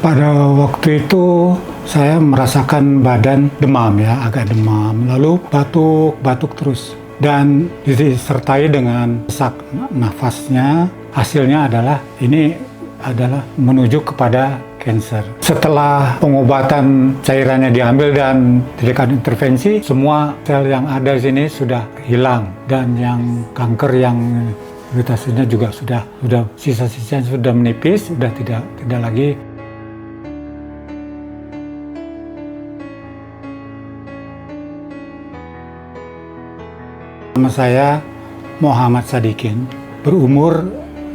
Pada waktu itu saya merasakan badan demam ya, agak demam, lalu batuk terus dan disertai dengan sesak nafasnya. Hasilnya adalah ini adalah menuju kepada kanker. Setelah pengobatan cairannya diambil dan diberikan intervensi, semua sel yang ada di sini sudah hilang dan yang kanker yang iritasinya juga sudah sisa-sisanya sudah menipis, sudah tidak lagi. Nama saya Muhammad Sadikin, berumur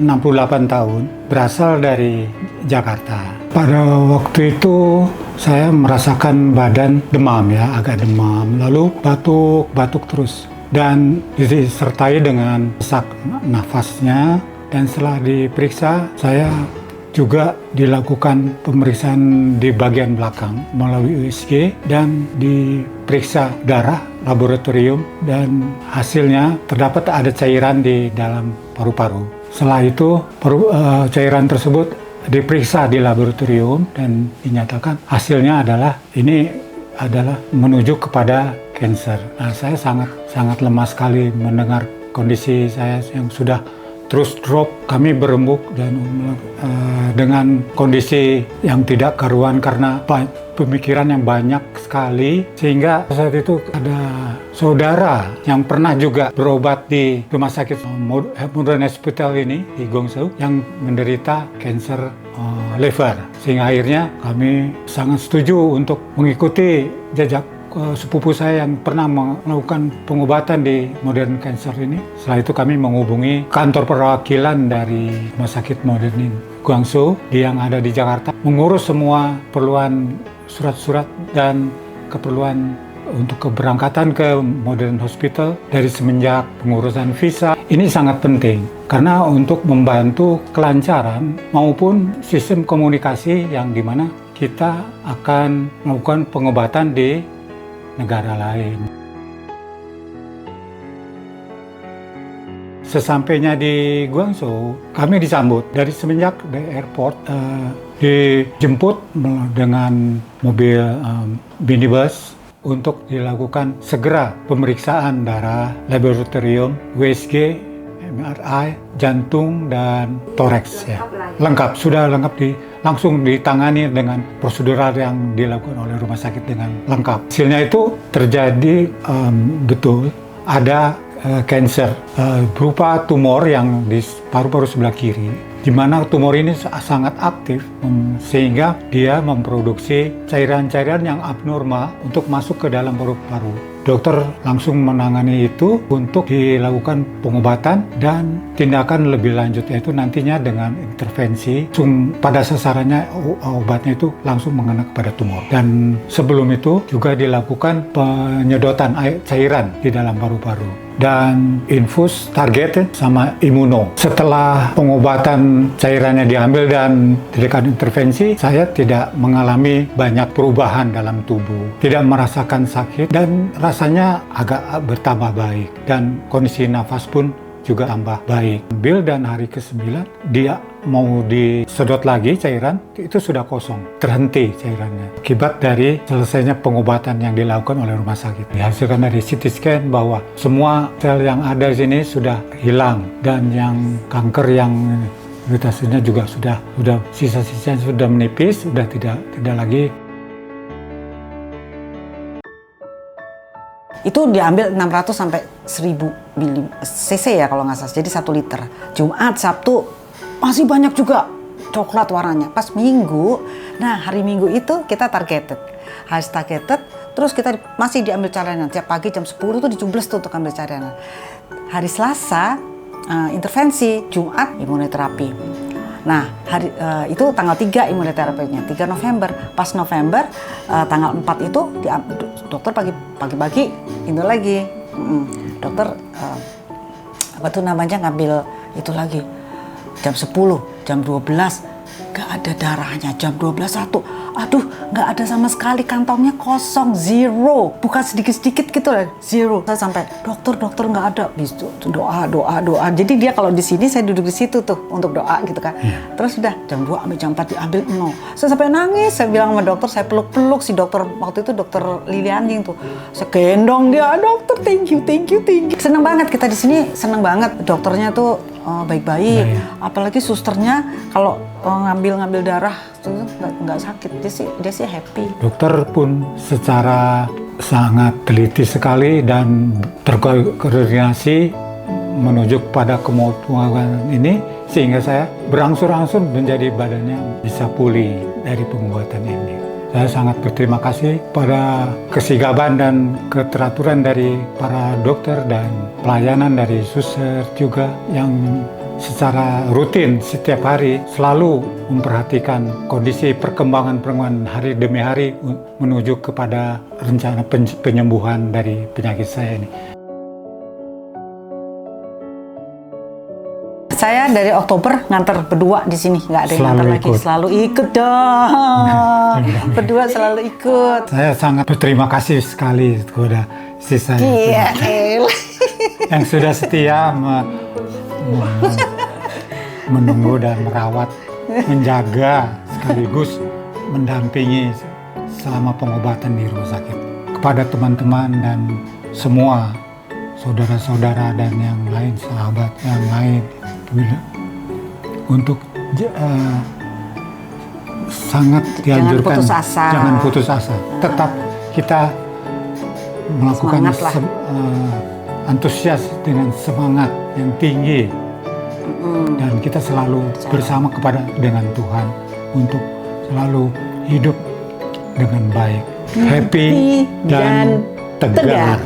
68 tahun, berasal dari Jakarta. Pada waktu itu saya merasakan badan demam ya, agak demam, lalu batuk terus dan disertai dengan sesak nafasnya. Dan setelah diperiksa, saya juga dilakukan pemeriksaan di bagian belakang melalui USG dan diperiksa darah laboratorium dan hasilnya terdapat ada cairan di dalam paru-paru. Setelah itu cairan tersebut diperiksa di laboratorium dan dinyatakan hasilnya adalah ini adalah menuju kepada kanker. Nah, saya sangat lemah sekali mendengar kondisi saya yang sudah terus drop. Kami berembuk dan dengan kondisi yang tidak karuan karena pemikiran yang banyak sekali, sehingga saat itu ada saudara yang pernah juga berobat di rumah sakit Modern Hospital ini di Guangzhou yang menderita kanker liver, sehingga akhirnya kami sangat setuju untuk mengikuti jejak sepupu saya yang pernah melakukan pengobatan di Modern Cancer ini. Setelah itu kami menghubungi kantor perwakilan dari Rumah Sakit Modern Guangzhou yang ada di Jakarta, mengurus semua perluan surat-surat dan keperluan untuk keberangkatan ke Modern Hospital. Dari semenjak pengurusan visa, ini sangat penting karena untuk membantu kelancaran maupun sistem komunikasi yang dimana kita akan melakukan pengobatan di negara lain. Sesampainya di Guangzhou, kami disambut dari semenjak di airport, dijemput dengan mobil minibus untuk dilakukan segera pemeriksaan darah, laboratorium, USG, MRI, jantung dan toraks ya. Lengkap, sudah lengkap langsung ditangani dengan prosedural yang dilakukan oleh rumah sakit dengan lengkap. Hasilnya itu terjadi betul ada kanker berupa tumor yang di paru-paru sebelah kiri, di mana tumor ini sangat aktif sehingga dia memproduksi cairan-cairan yang abnormal untuk masuk ke dalam paru-paru. Dokter langsung menangani itu untuk dilakukan pengobatan dan tindakan lebih lanjut, yaitu nantinya dengan intervensi pada sasarannya obatnya itu langsung mengena kepada tumor. Dan sebelum itu juga dilakukan penyedotan cairan di dalam paru-paru dan infus targeted sama imuno. Setelah pengobatan cairannya diambil dan diberikan intervensi, saya tidak mengalami banyak perubahan dalam tubuh, tidak merasakan sakit dan rasanya agak bertambah baik dan kondisi nafas pun juga tambah baik. Dan hari ke-9 dia mau disedot lagi cairan, itu sudah kosong, terhenti cairannya akibat dari selesainya pengobatan yang dilakukan oleh rumah sakit. Dihasilkan dari CT scan bahwa semua sel yang ada di sini sudah hilang dan yang kanker yang iritasinya juga sudah sisa-sisanya sudah menipis, sudah tidak lagi. Itu diambil 600 sampai 1000 cc ya kalau nggak salah, jadi 1 liter. Jumat, Sabtu masih banyak juga coklat warnanya. Pas Minggu, nah hari Minggu itu kita targeted, harus targeted, terus kita masih diambil cairan. Tiap pagi jam 10 tuh dicubles tuh untuk ambil cairan. Hari Selasa intervensi, Jumat imunoterapi. Nah, itu tanggal 3 imunoterapinya, 3 November. Pas November, tanggal 4 itu dokter pagi-pagi itu lagi. Dokter apa tuh namanya ngambil itu lagi. Jam 10, jam 12, nggak ada darahnya. Jam 12.01, aduh nggak ada sama sekali, kantongnya kosong, zero, bukan sedikit-sedikit gitu lah, zero. Saya sampai dokter nggak ada, bisu doa. Jadi dia kalau di sini, saya duduk di situ tuh untuk doa gitu kan. Terus udah jam 2 sampai jam 4 diambil nol. Saya sampai nangis, saya bilang sama dokter, saya peluk si dokter waktu itu, dokter Lili Anjing tuh. Saya gendong dia, dokter thank you. Seneng banget kita di sini, seneng banget dokternya tuh baik-baik. Apalagi susternya kalau ngambil darah tuh nggak sakit, dia sih happy. Dokter pun secara sangat teliti sekali dan terkoordinasi menuju pada kemudahan ini, sehingga saya berangsur-angsur menjadi badannya bisa pulih dari pengobatan ini. Saya sangat berterima kasih pada kesigapan dan keteraturan dari para dokter dan pelayanan dari suster juga yang secara rutin setiap hari selalu memperhatikan kondisi perkembangan hari demi hari menuju kepada rencana penyembuhan dari penyakit saya ini. Saya dari Oktober nganter berdua di sini, nggak ada yang nganter lagi. Selalu ikut dong. Berdua selalu ikut. Saya sangat berterima kasih sekali kepada istri saya yang sudah setia menunggu dan merawat, menjaga sekaligus mendampingi selama pengobatan di rumah sakit. Kepada teman-teman dan semua saudara-saudara dan yang lain, sahabat yang lain, untuk sangat dianjurkan jangan putus asa. Tetap kita melakukan antusias dengan semangat yang tinggi dan kita selalu bersama dengan Tuhan untuk selalu hidup dengan baik, happy dan tegar.